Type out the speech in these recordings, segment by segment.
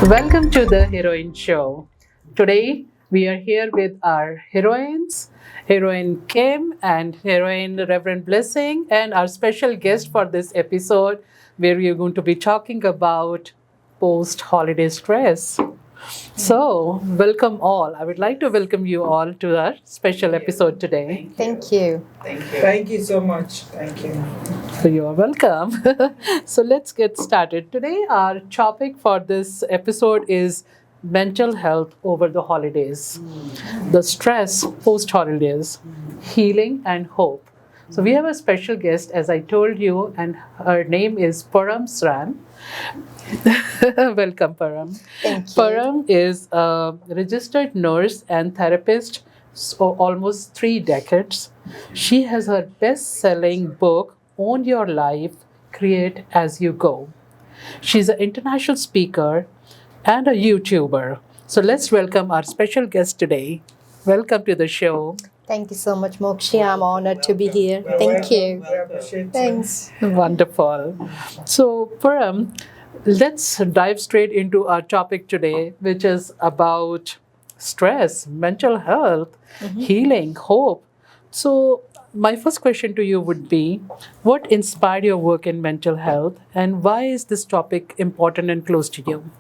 Welcome to the Heroine Show. Today we are here with our heroines, Heroine Kim and Heroine Reverend Blessing, and our special guest for this episode, where we are going to be talking about post holiday stress. So, welcome all. I would like to welcome you all to our special episode today. Thank you. Thank you so much. Thank you. So you are welcome. So let's get started. Today, our topic for this episode is mental health over the holidays, the stress post holidays, healing, and hope. So we have a special guest, as I told you, and her name is Param Sran. Welcome, Param. Thank you. Param is a registered nurse and therapist, so almost 3 decades. She has her best-selling book, Own Your Life, Create As You Go. She's an international speaker and a YouTuber. So let's welcome our special guest today. Welcome to the show. Thank you so much, Mokshi. I'm honored to be here. Thank you. We appreciate you. Thanks. Wonderful. So, Param, let's dive straight into our topic today, which is about stress, mental health, healing, hope. So, my first question to you would be, what inspired your work in mental health, and why is this topic important and close to you?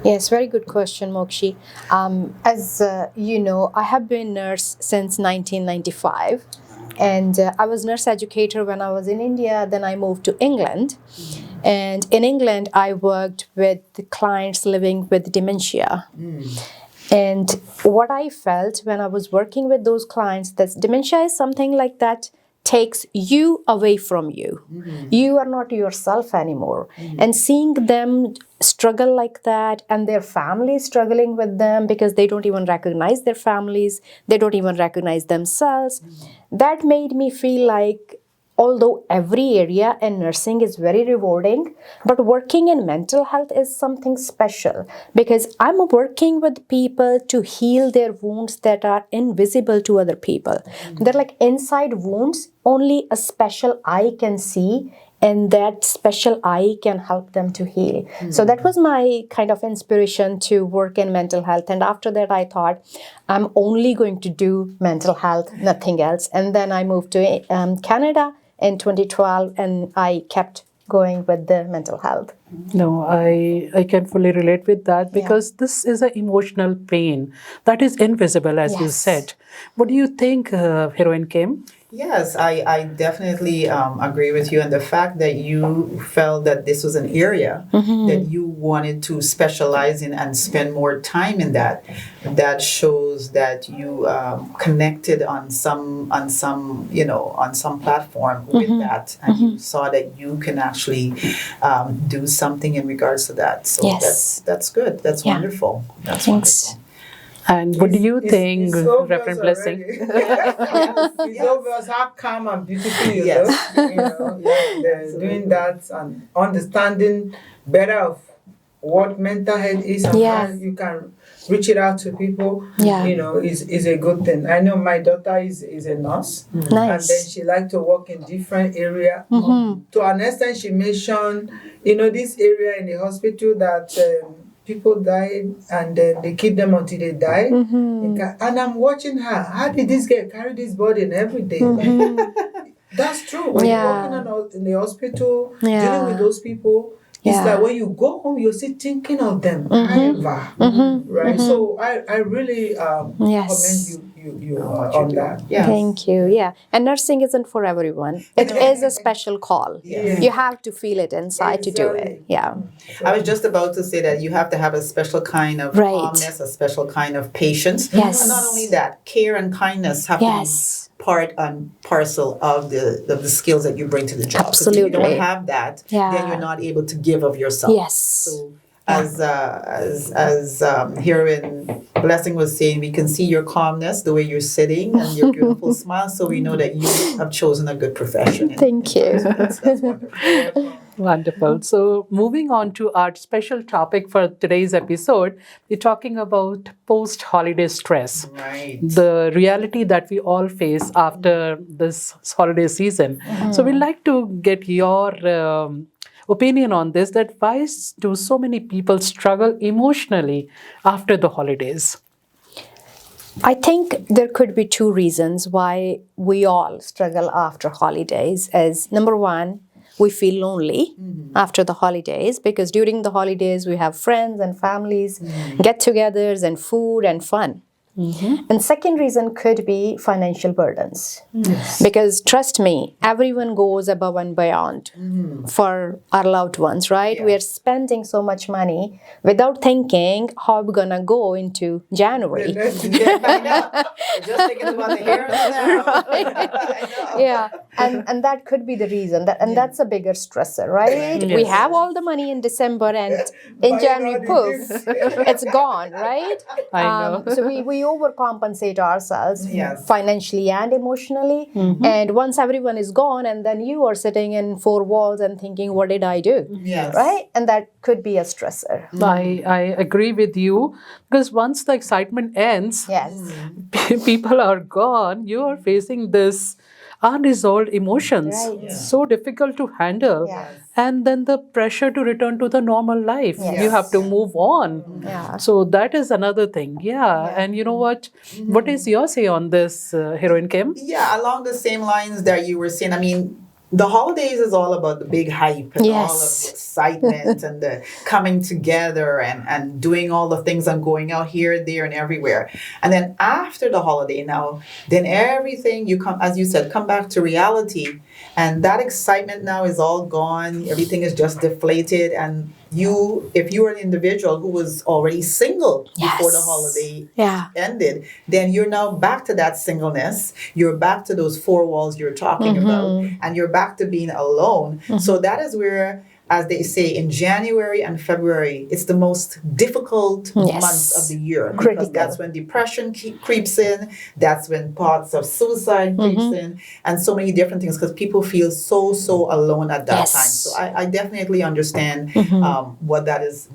Yes, very good question, Mokshi. As you know, I have been nurse since 1995. And I was nurse educator when I was in India. Then I moved to England. And in England, I worked with the clients living with dementia. And what I felt when I was working with those clients, that dementia is something like that takes you away from you. You are not yourself anymore. And seeing them struggle like that, and their families struggling with them because they don't even recognize their families, they don't even recognize themselves, that made me feel like, although every area in nursing is very rewarding, but working in mental health is something special because I'm working with people to heal their wounds that are invisible to other people. They're like inside wounds, only a special eye can see, and that special eye can help them to heal. So that was my kind of inspiration to work in mental health. And after that, I thought, I'm only going to do mental health, nothing else. And then I moved to Canada in 2012, and I kept going with the mental health. No, I can fully relate with that because this is an emotional pain that is invisible, as you Yes. said. What do you think, Heroine Kim? Yes, I definitely agree with you. And the fact that you felt that this was an area that you wanted to specialize in and spend more time in that shows that you connected on some platform with that, and you saw that you can actually do something in regards to that. So Yes. that's good. That's Yeah. wonderful. That's Thanks. wonderful. And what do you think, It's obvious Reverend Blessing? already. It's obvious how calm and beautiful you Yes. look. They're doing that and understanding better of what mental health is and Yeah. how you can reach it out to people. Yeah. Is a good thing. I know my daughter is a nurse, and then Nice. she like to work in different area. To an extent, she mentioned, this area in the hospital that. People died and they keep them until they die. And I'm watching her. How did this girl carry this burden every day? That's true. When Yeah. you're working in the hospital, Yeah. dealing with those people, it's Yeah. like when you go home, you're still thinking of them. However, right? So I really Yes. commend you on that. Yes. Thank you. Yeah. And nursing isn't for everyone. It is a special call. Yeah. You have to feel it inside to do it. Exactly. Yeah. I was just about to say that you have to have a special kind of Right. calmness, a special kind of patience. Yes. And not only that, care and kindness have to Yes. be part and parcel of the skills that you bring to the job. 'Cause if you Absolutely. don't have that, Yeah. then you're not able to give of yourself. Yes. So as Heroine Blessing was saying, we can see your calmness, the way you're sitting, and your beautiful smile. So we know that you have chosen a good profession. Thank you. That's wonderful. Wonderful. So, moving on to our special topic for today's episode, we're talking about post holiday stress. Right. The reality that we all face after this holiday season. So, we'd like to get your opinion on this, that why do so many people struggle emotionally after the holidays? I think there could be two reasons why we all struggle after holidays. As number one, we feel lonely after the holidays, because during the holidays we have friends and families, get-togethers and food and fun. And second reason could be financial burdens. Because trust me, everyone goes above and beyond for our loved ones, right? We are spending so much money without thinking how we're gonna go into January. I know. Just thinking about the hair now. I know. Yeah, and that could be the reason, that's a bigger stressor, right? We have all the money in December, and in Buying January, all the poof, gifts. it's gone, right? I know. So we overcompensate ourselves Yes. financially and emotionally, and once everyone is gone, and then you are sitting in four walls and thinking, what did I do? Yes. Right? And that could be a stressor. I agree with you, because once the excitement ends, Yes. people are gone, you are facing this unresolved emotions. Right. Yeah. So difficult to handle. Yes. And then the pressure to return to the normal life. Yes. You have to move on. Yeah. So that is another thing. Yeah. And you know what? What is your say on this, Heroine Kim? Yeah, along the same lines that you were saying. I mean, the holidays is all about the big hype and all of Yes. the excitement and the coming together and doing all the things and going out here, there, and everywhere. And then after the holiday now, then everything you come, as you said, come back to reality. And that excitement now is all gone. Everything is just deflated. And if you are an individual who was already single before the Yes. holiday Yeah. ended, then you're now back to that singleness. You're back to those four walls you're talking about, and you're back to being alone. So that is where, as they say, in January and February, it's the most difficult Yes. months of the year. Because Critical. that's when depression creeps in. That's when thoughts of suicide creeps in, and so many different things, because people feel so alone at that Yes. time. So I definitely understand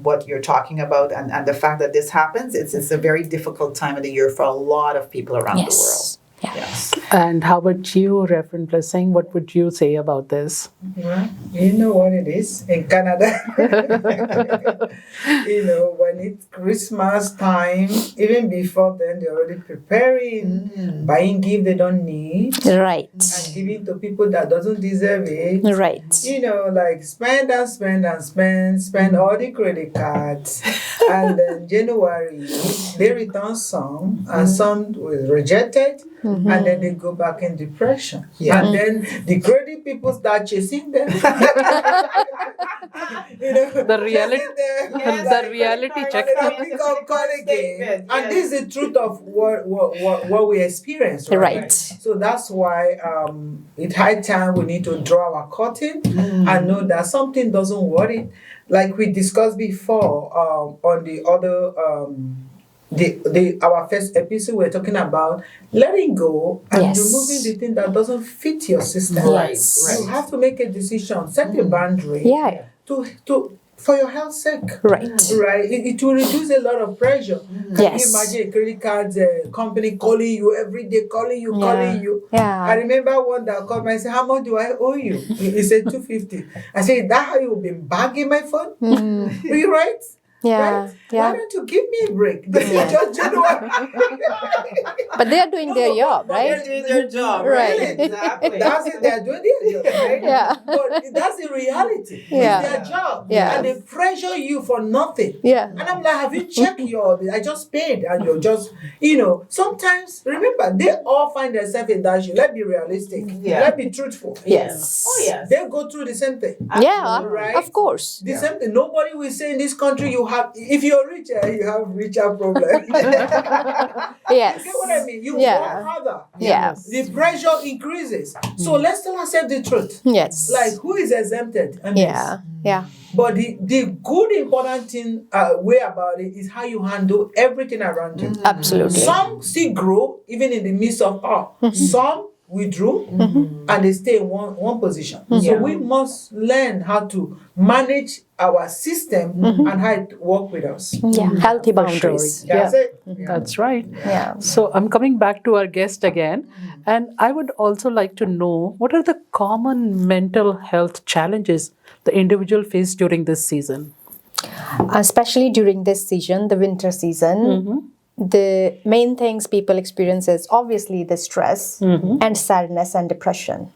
what you're talking about, and the fact that this happens. It's a very difficult time of the year for a lot of people around the world. Yes. Yeah. Yes. And how about you, Reverend Blessing? What would you say about this? Well, you know what it is in Canada. When it's Christmas time, even before then, they're already preparing, buying gifts they don't need, Right. and giving to people that doesn't deserve it. Right. Like spend and spend and spend all the credit cards, and then January they return some, and some was rejected. And then they go back in depression. Yeah. And then the credit people start chasing them. The reality, chasing them. the reality check. And then pick up call again. And this is the truth of what we experience, right? Right. So that's why it's high time we need to draw our curtain and know that something doesn't worry. Like we discussed before on the other our first episode, we're talking about letting go and Yes. removing the thing that doesn't fit your system. Yes. You have to make a decision, set a boundary Yeah. to for your health's sake. Right. Right, it will reduce a lot of pressure. Can Yes. you imagine a credit card company calling you every day, calling you? I Yeah. remember one that called me and said, "How much do I owe you?" He said $250. I said, "That how you've been bagging my phone?" Are you right? Yeah. Right? Why Yeah. don't you give me a break? This is just January. But they are doing their job, They're right? doing their job, Right. right? Exactly. That's it. They're doing their job, right? Yeah. But that's the reality. Yeah. It's their job. Yeah. And they pressure you for nothing. Yeah. And I'm like, have you checked I just paid, and you're just, sometimes, remember, they all find themselves in that shoe. Let's be realistic. Yeah. Let's be truthful. Yes. Oh, yes. They go through the same thing. Yeah. Right? Of course. The same thing. Nobody will say in this country if you're richer, you have richer problem. Yes. You get what I mean? You Yeah. work harder. Yeah. The pressure increases. So let's still accept the truth. Yes. Like, who is exempted? on this? Yeah. Yeah. But the good important thing way about it is how you handle everything around you. Absolutely. Some still grow even in the midst of all. Some withdrew and they stay in one position. So we must learn how to manage our system and how it work with us. Yeah, healthy For sure. boundaries. That's it. That's right. Yeah. So I'm coming back to our guest again, and I would also like to know what are the common mental health challenges the individual face during this season? Especially during this season, the winter season, the main things people experience is obviously the stress and sadness and depression.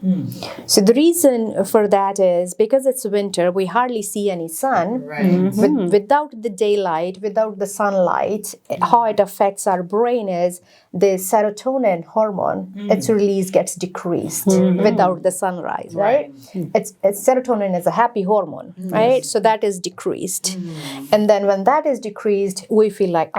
So the reason for that is because it's winter, we hardly see any sun. Right. Without the daylight, without the sunlight, how it affects our brain is the serotonin hormone, its release gets decreased without the sunrise, right? It's serotonin is a happy hormone, right? So that is decreased. And then when that is decreased, we feel like,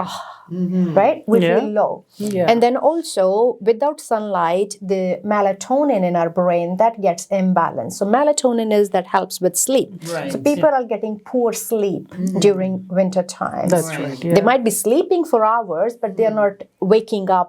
right? We feel low. And then also, without sunlight, the melatonin in our brain, that gets imbalanced. So melatonin is that helps with sleep. Right. So people are getting poor sleep during winter times. That's right. They might be sleeping for hours, but they're not waking up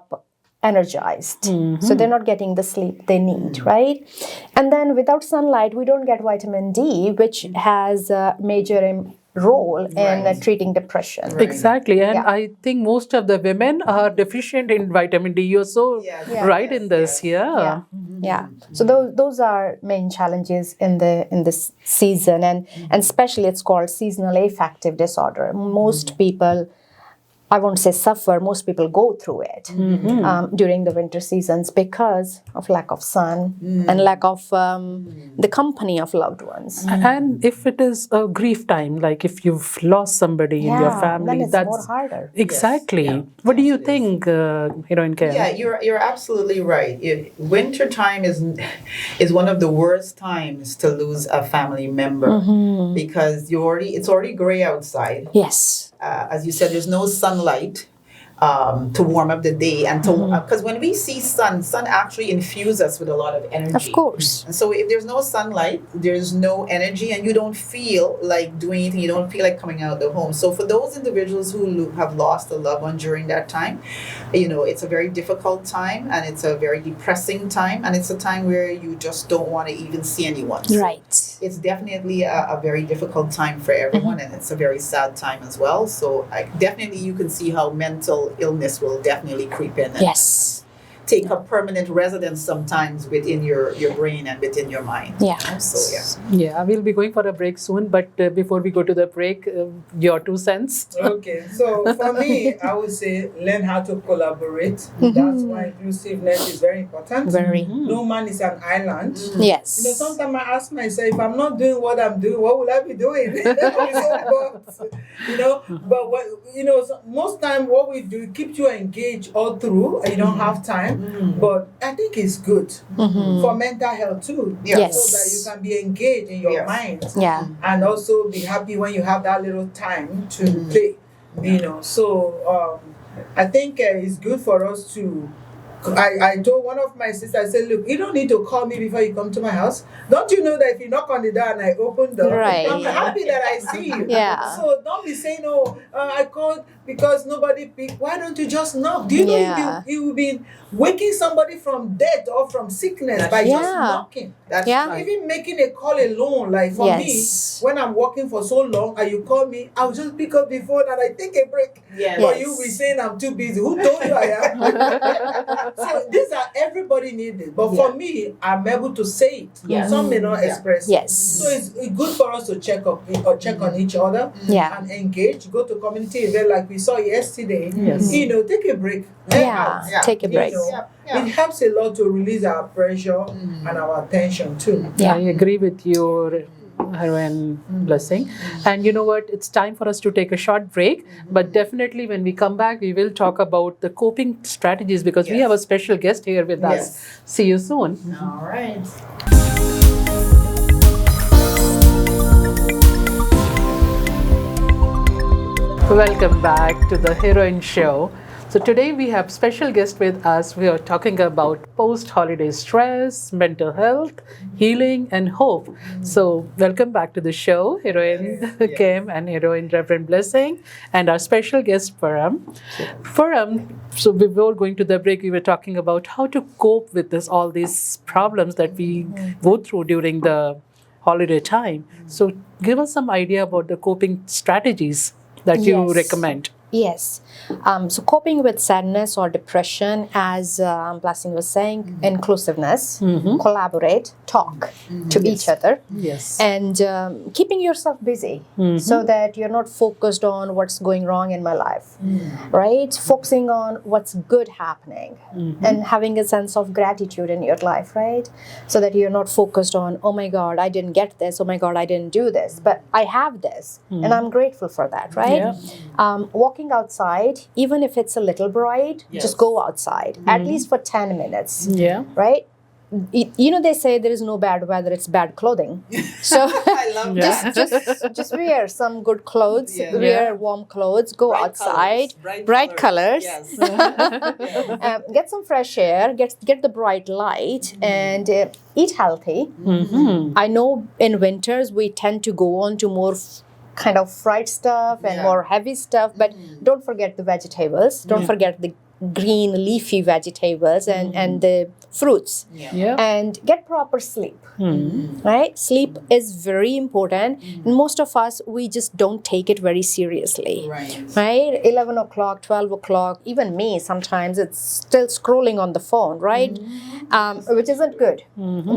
energized. So they're not getting the sleep they need, right? And then without sunlight, we don't get vitamin D, which has a major role in treating depression. Exactly, and I think most of the women are deficient in vitamin D. You're so right in this, Yeah. So those are main challenges in this season, and especially it's called seasonal affective disorder. Most people, I won't say suffer, most people go through it during the winter seasons because of lack of sun and lack of the company of loved ones. And if it is a grief time, like if you've lost somebody in your family, then it's that's more harder. Exactly. What do you think, Heroine Kim? Yeah, you're absolutely right. Winter time is one of the worst times to lose a family member because it's already gray outside. Yes. As you said, there's no sunlight to warm up the day, and because when we see sun actually infuses us with a lot of energy. Of course. And so if there's no sunlight, there's no energy, and you don't feel like doing anything. You don't feel like coming out of the home. So for those individuals who have lost a loved one during that time, it's a very difficult time, and it's a very depressing time, and it's a time where you just don't want to even see anyone. So Right. it's definitely a very difficult time for everyone, and it's a very sad time as well. So definitely you can see how mental illness will definitely creep in and Yes. take up permanent residence sometimes within your brain and within your mind. Yeah. So Yeah, we'll be going for a break soon, but before we go to the break, your 2 cents. Okay, so for me, I would say learn how to collaborate. That's why inclusiveness is very important. Very. No man is an island. Yes. Sometimes I ask myself, if I'm not doing what I'm doing, what will I be doing? But most time what we do keeps you engaged all through. You don't have time, but I think it's good for mental health too. Yes. So that you can be engaged in your mind. Yeah. And also be happy when you have that little time to play. So I think it's good for us to. I told one of my sisters, I said, look, you don't need to call me before you come to my house. Don't you know that if you knock on the door and I open the door, Right. I'm happy that I see you. Yeah. So don't be saying, I called because nobody picked. Why don't you just knock? Do you know you will be waking somebody from death or from sickness by just knocking? that's Yeah. right. Even making a call alone, like for me, when I'm working for so long and you call me, I'll just pick up the phone and I take a break. Yes. But you be saying I'm too busy. Who told you I am? So these are everybody needed. But for me, I'm able to say it. Yes. Some may not express it. Yes. So it's good for us to check on each other and engage. Go to community event like we saw yesterday. Yes. Take a break. Take a break. It helps a lot to release our pressure and our attention too. Yeah. I agree with your Heroine Blessing. And you know what? It's time for us to take a short break. But definitely when we come back, we will talk about the coping strategies because we have a special guest here with us. See you soon. All right. Welcome back to the Heroine Show. So today we have special guest with us. We are talking about post-holiday stress, mental health, healing, and hope. So welcome back to the show, Heroine Kim and Heroine Reverend Blessing, and our special guest Param. Param, so before going to the break, we were talking about how to cope with all these problems that we go through during the holiday time. So give us some idea about the coping strategies that you Yes. recommend. Yes. So coping with sadness or depression, as Blessing was saying, inclusiveness, collaborate, talk to each other, Yes. and keeping yourself busy so that you're not focused on what's going wrong in my life, right? Focusing on what's good happening and having a sense of gratitude in your life, right? So that you're not focused on, oh my God, I didn't get this, oh my God, I didn't do this, but I have this and I'm grateful for that, right? Walking outside, even if it's a little bright, just go outside, at least for 10 minutes, right? You know, they say there is no bad weather, it's bad clothing. So I love that. just wear some good clothes, wear warm clothes, go Bright outside, colors, bright colors, Yes. get some fresh air, get the bright light, and eat healthy. I know in winters we tend to go on to more kind of fried stuff and more heavy stuff, but don't forget the vegetables, don't forget the green leafy vegetables and the fruits, and get proper sleep, right? Sleep is very important, and most of us, we just don't take it very seriously, right? 11 o'clock, 12 o'clock, even me sometimes, it's still scrolling on the phone, right? Which isn't good,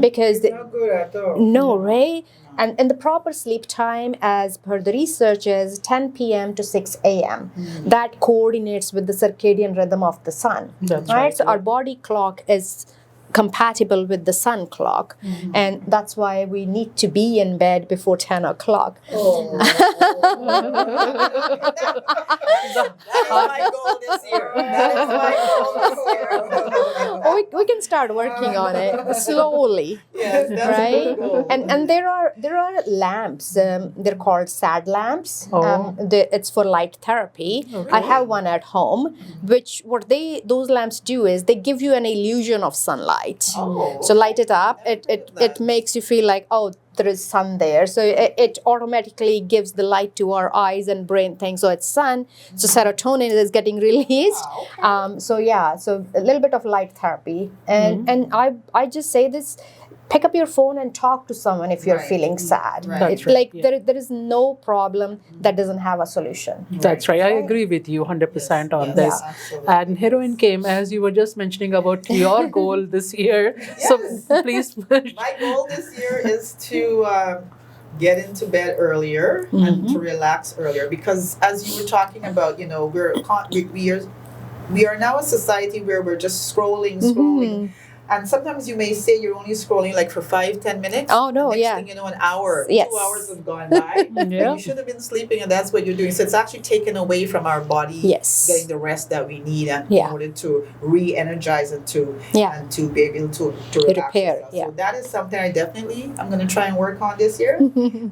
because Not good at all. no, right? And the proper sleep time, as per the research, is 10 p.m. to 6 a.m. That coordinates with the circadian rhythm of the sun. That's right? So our body clock is compatible with the sun clock, and that's why we need to be in bed before 10 o'clock. That is my goal this year. That is my goal this year. Oh, we can start working on it slowly. Yes, that's a Right, good goal. and there are lamps. They're called sad lamps. It's for light therapy. I have one at home, which those lamps do is they give you an illusion of sunlight. Oh. So light it up. It makes you feel like, oh, there is sun there. So it automatically gives the light to our eyes and brain thing. So it's sun. So serotonin is getting released. So a little bit of light therapy. And I just say this. Pick up your phone and talk to someone if you're feeling sad. Right. It's like there is no problem that doesn't have a solution. That's right. I agree with you 100% on this. Absolutely. And Heroine came, as you were just mentioning about your goal this year. So please. My goal this year is to get into bed earlier and to relax earlier, because as you were talking about, you know, we are now a society where we're just scrolling. And sometimes you may say you're only scrolling like for 5-10 minutes. Oh, no, Next yeah. thing you know, an hour, Yes. 2 hours have gone by. And you should have been sleeping, and that's what you're doing. So it's actually taken away from our body getting the rest that we need and in order to re-energize and to be able to relax repair. yourself. So that is something I'm going to try and work on this year.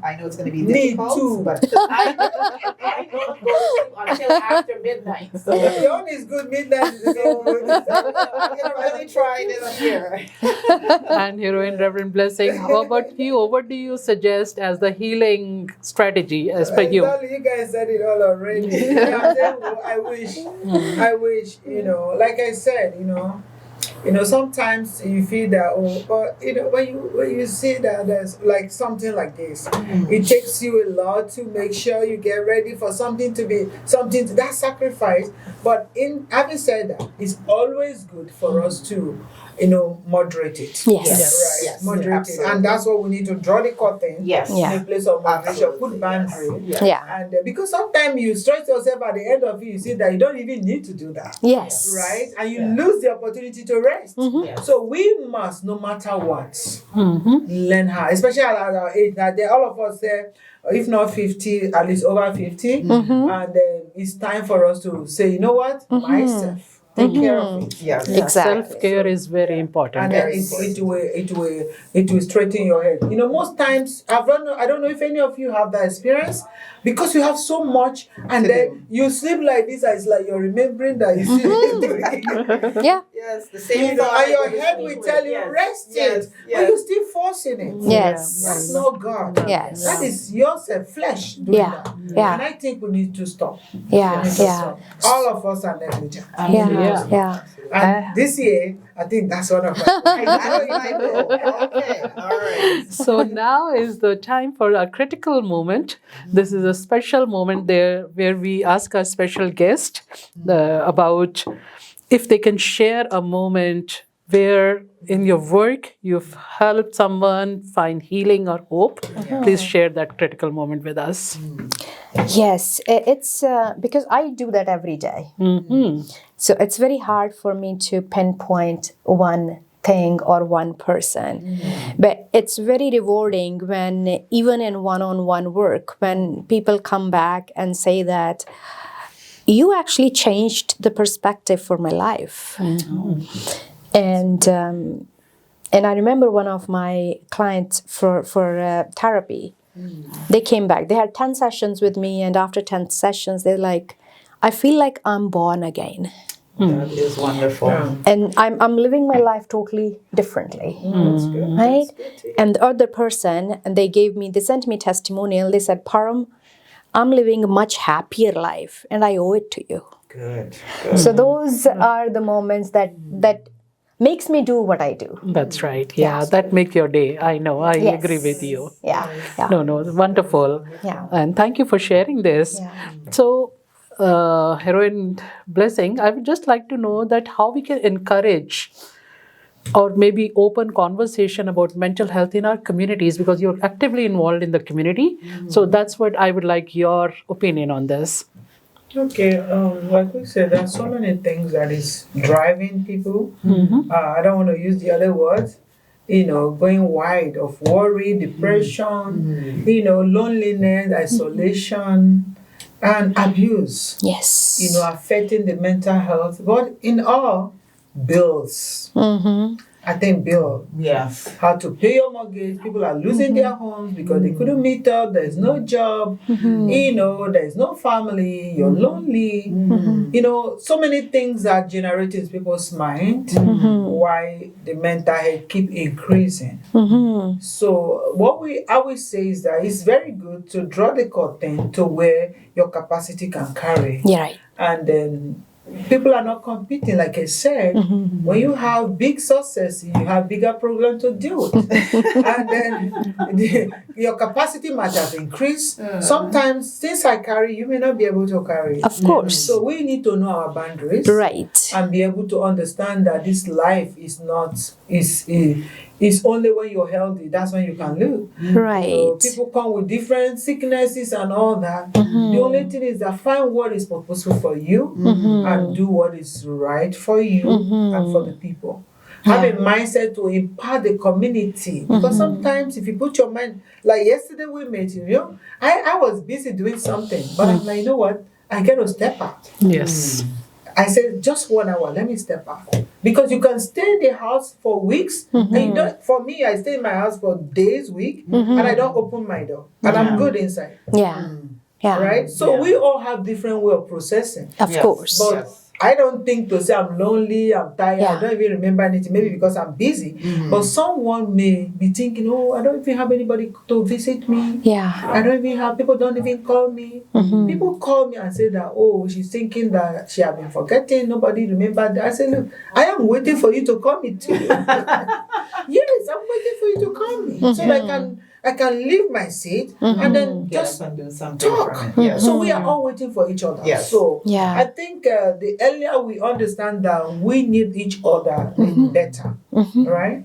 I know it's going to be Me difficult, too. but I don't go to sleep until after midnight. So The only is good, midnight is good. I'm going to really try this year. And Heroine Reverend Blessing, how about you? What do you suggest as the healing strategy as per you? Exactly, you guys said it all already. I wish, you know, like I said, you know, sometimes you feel that, but you know, when you see that there's like something like this, it takes you a lot to make sure you get ready for that sacrifice. But in having said that, it's always good for us to, you know, moderate it. Yes. Right. Yes. Moderate it, and that's what we need to draw the curtain. Yes. In a place of moderation, Absolutely, put boundary. Yeah. And because sometimes you stress yourself at the end of it, you see that you don't even need to do that. Yes. Right? And you lose the opportunity to rest. Yes. So we must, no matter what, learn how, especially at our age. Now, all of us there, if not 50, at least over 50. And it's time for us to say, you know what? Myself, take care of it. Yes. Yeah, Exactly. self-care is very important. And then it will straighten your head. You know, most times I don't know if any of you have that experience, because you have so much, and To then do. you sleep like this, and it's like you're remembering that you sleep. Yeah. Yes, the You same know, thought and your that head you will sleep tell with. you Yes. rest Yes. it, but Yes. you're still forcing it. Yes. That's not God. Yes. That is your flesh doing Yeah. that. Yeah. And I think we need to stop. Yeah. We need to Yeah. stop. All of us are negligent. Yeah. Yeah. Yeah. And this year, I think that's one of my That is my goal. Okay. All right. So now is the time for a critical moment. This is a special moment there where we ask our special guest about if they can share a moment where in your work you've helped someone find healing or hope. Please share that critical moment with us. Yes. It's because I do that every day. Mhm. So it's very hard for me to pinpoint one thing or one person. But it's very rewarding when, even in one-on-one work, when people come back and say that you actually changed the perspective for my life. And I remember one of my clients for therapy. They came back. They had 10 sessions with me, and after 10 sessions, they're like, I feel like I'm born again. That is wonderful. And I'm living my life totally differently. That's good. Right? That's good to hear. And the other person, and they sent me testimonial. They said, Param, I'm living a much happier life, and I owe it to you. Good. So those are the moments that makes me do what I do. That's right. Yeah, that make your day. I know. I Yes. agree with you. Yeah. Yeah. No, wonderful. Yeah. And thank you for sharing this. Yeah. So, Heroine Blessing, I would just like to know that how we can encourage or maybe open conversation about mental health in our communities, because you're actively involved in the community. So that's what I would like your opinion on this. Okay, like we said, there are so many things that is driving people. I don't want to use the other words. You know, going wide of worry, depression, you know, loneliness, isolation, and abuse. Yes. You know, affecting the mental health. But in all, bills. I think bill. Yes. How to pay your mortgage. People are losing their homes because they couldn't meet up. There's no job. You know, there's no family. You're lonely. You know, so many things are generating in people's mind. Why the mental health keep increasing. So what we always say is that it's very good to draw the curtain to where your capacity can carry. Yeah, right. And then people are not competing, like I said. When you have big success, you have bigger problem to deal with. And then your capacity might have increased. Sometimes things I carry, you may not be able to carry it. Of course. So we need to know our boundaries. Right. And be able to understand that this life is only when you're healthy, that's when you can live. Right. So people come with different sicknesses and all that. The only thing is that find what is purposeful for you and do what is right for you and for the people. Have a mindset to impact the community. Because sometimes if you put your mind, like yesterday we met, you know, I was busy doing something, but I'm like, you know what? I got to step out. Yes. I said, just 1 hour, let me step out. Because you can stay in the house for weeks. And you don't, for me, I stay in my house for days, week, and I don't open my door. And I'm good inside. Yeah. Yeah. Right? So we all have different way of processing. Of course. But I don't think to say I'm lonely, I'm tired, Yeah. I don't even remember anything, maybe because I'm busy. But someone may be thinking, oh, I don't even have anybody to visit me. Yeah. I don't even have, people don't even call me. People call me and say that, oh, she's thinking that she has been forgetting, nobody remembered that. I say, look, I am waiting for you to call me too. Yes, I'm waiting for you to call me. So I can leave my seat and then Get just up and do something talk. from it. Yes. So we are all waiting for each other. Yes. So Yeah. I think the earlier we understand that we need each other, the better. Right?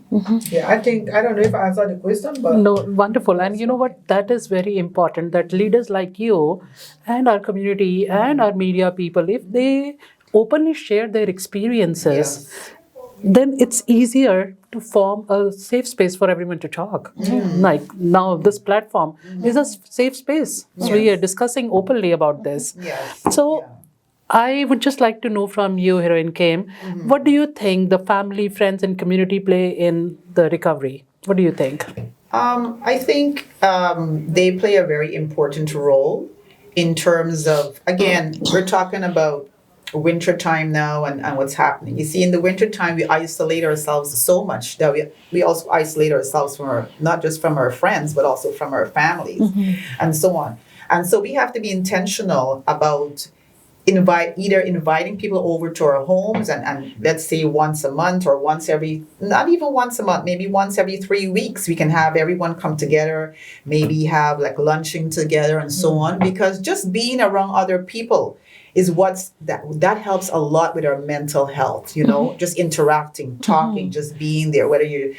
Yeah, I don't know if I answered the question, but No, wonderful. And you know what? That is very important that leaders like you and our community and our media people, if they openly share their experiences, then it's easier to form a safe space for everyone to talk. Like now, this platform is a safe space. So we are discussing openly about this. Yes. So I would just like to know from you, Heroine Kim, what do you think the family, friends, and community play in the recovery? What do you think? I think they play a very important role in terms of, again, we're talking about winter time now and what's happening. You see, in the winter time, we isolate ourselves so much that we also isolate ourselves from not just from our friends, but also from our families and so on. And so we have to be intentional about either inviting people over to our homes and let's say once a month or not even once a month, maybe once every 3 weeks, we can have everyone come together, maybe have like lunching together and so on, because just being around other people is that helps a lot with our mental health, just interacting, talking, just being there, whether you're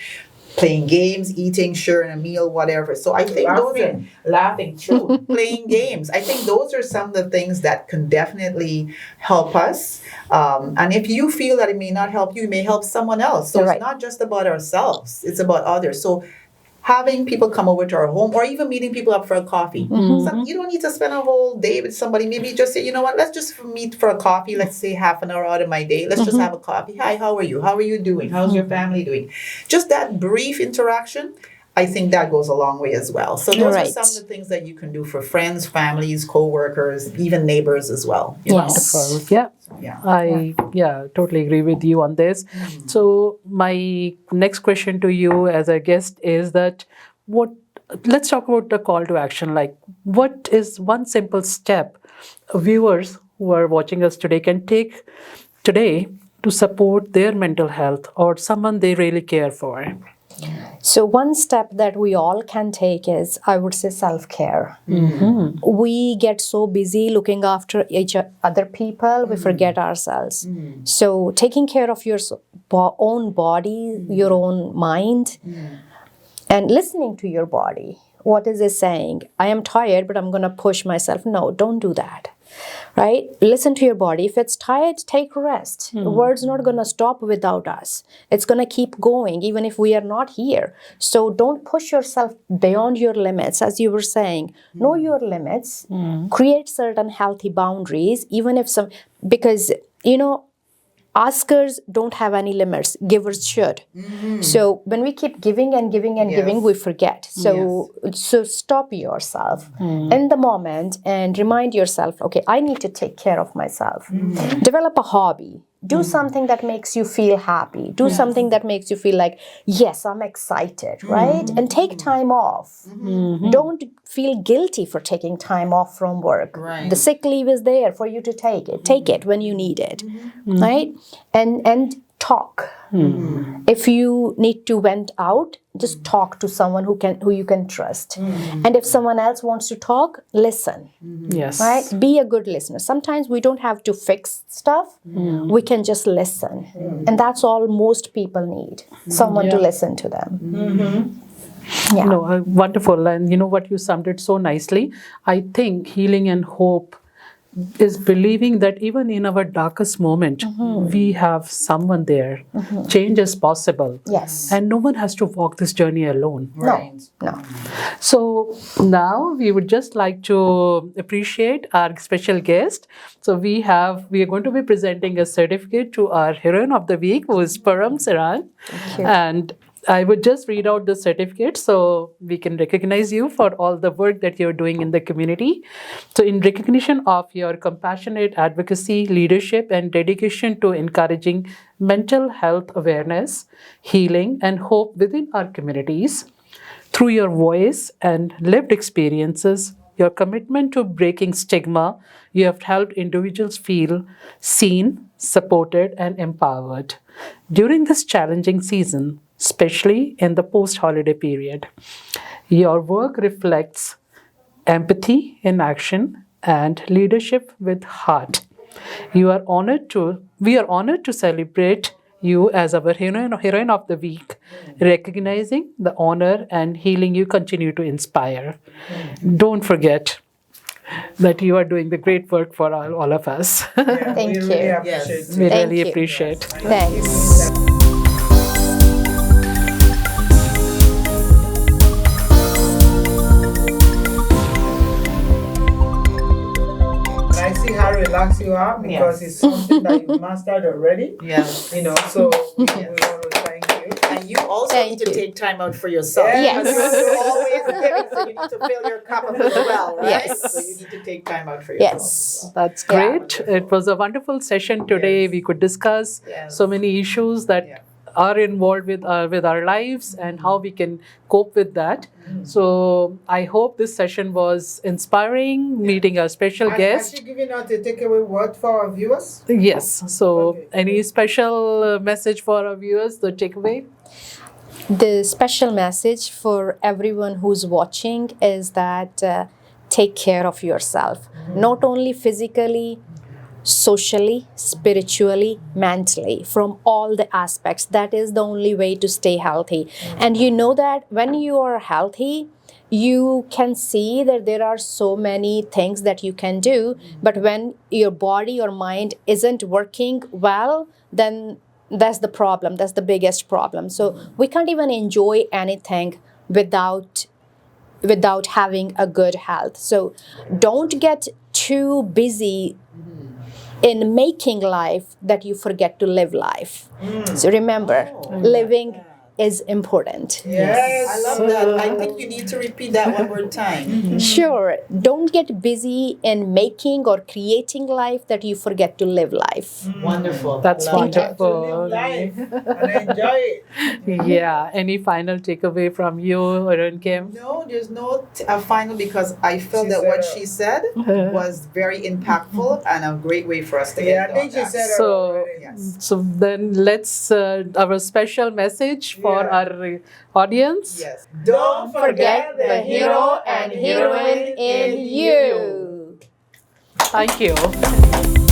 playing games, eating, sharing a meal, whatever. So I think those are laughing, true, playing games. I think those are some of the things that can definitely help us. And if you feel that it may not help you, it may help someone else. So It's not just about ourselves, it's about others. So having people come over to our home or even meeting people up for a coffee. You don't need to spend a whole day with somebody. Maybe just say, you know what, let's just meet for a coffee. Let's say half an hour out of my day. Let's just have a coffee. Hi, how are you? How are you doing? How's your family doing? Just that brief interaction, I think that goes a long way as well. So those are some of the things that you can do for friends, families, co-workers, even neighbors as well. Wonderful. Yeah. I totally agree with you on this. So my next question to you as a guest is that let's talk about the call to action. Like, what is one simple step viewers who are watching us today can take today to support their mental health or someone they really care for? So one step that we all can take is, I would say, self-care. We get so busy looking after other people, we forget ourselves. So taking care of your own body, your own mind, and listening to your body. What is it saying? I am tired, but I'm going to push myself. No, don't do that. Right? Listen to your body. If it's tired, take rest. The world's not going to stop without us. It's going to keep going even if we are not here. So don't push yourself beyond your limits. As you were saying, know your limits, create certain healthy boundaries, even if because, askers don't have any limits, givers should. So when we keep giving and giving and giving, we forget. So stop yourself in the moment and remind yourself, okay, I need to take care of myself. Develop a hobby. Do something that makes you feel happy. Do something that makes you feel like, yes, I'm excited, right? And take time off. Don't feel guilty for taking time off from work. The sick leave is there for you to take it. Take it when you need it, right? And talk. If you need to vent out, just talk to someone who you can trust. And if someone else wants to talk, listen. Yes. Right? Be a good listener. Sometimes we don't have to fix stuff. We can just listen. And that's all most people need. Someone to listen to them. No, wonderful. And you know what, you summed it so nicely. I think healing and hope is believing that even in our darkest moment, we have someone there. Change is possible. Yes. And no one has to walk this journey alone. No. So now we would just like to appreciate our special guest. So we are going to be presenting a certificate to our heroine of the week, who is Param Saran. And I would just read out the certificate so we can recognize you for all the work that you're doing in the community. So in recognition of your compassionate advocacy, leadership, and dedication to encouraging mental health awareness, healing, and hope within our communities, through your voice and lived experiences, your commitment to breaking stigma, you have helped individuals feel seen, supported, and empowered during this challenging season, especially in the post-holiday period. Your work reflects empathy in action and leadership with heart. We are honored to celebrate you as our heroine of the week, recognizing the honor and healing you continue to inspire. Don't forget that you are doing the great work for all of us. Thank you. We really appreciate. Thanks. I see Harry relax you out because Yes. it's something that you've mastered already. Yes. You know, so we want to thank you. And you also Thank need to you. take time out for yourself. Yes. Because you're always giving, so you need to fill your cup up as well, right? Yes. So you need to take time out for yourself. Yes. That's Yeah. great. It was a wonderful session today. Yes. We could discuss Yes. so many issues that Yeah. are involved with our lives and how we can cope with that. So I hope this session was inspiring, meeting our special Has guest. she given out a takeaway word for our viewers? Yes. So Okay. any special message for our viewers, the takeaway? The special message for everyone who's watching is that take care of yourself, not only physically, socially, spiritually, mentally, from all the aspects. That is the only way to stay healthy. And you know that when you are healthy, you can see that there are so many things that you can do, but when your body or mind isn't working well, then that's the problem. That's the biggest problem. So we can't even enjoy anything without having a good health. So don't get too busy in making life that you forget to live life. So remember, living is important. Yes. I love that. I think you need to repeat that one more time. Sure, don't get busy in making or creating life that you forget to live life. Wonderful. That's Love that. To wonderful. live life and enjoy it. Yeah. Any final takeaway from you, Arun Kim? No, there's no final because I felt She that said what it. she said was very impactful and a great way for us to Yeah, end I think on she that. said it So, already. Yes. so then let's our special message for Yeah. our audience. Yes. Don't Forget the hero and heroine in you. Thank you.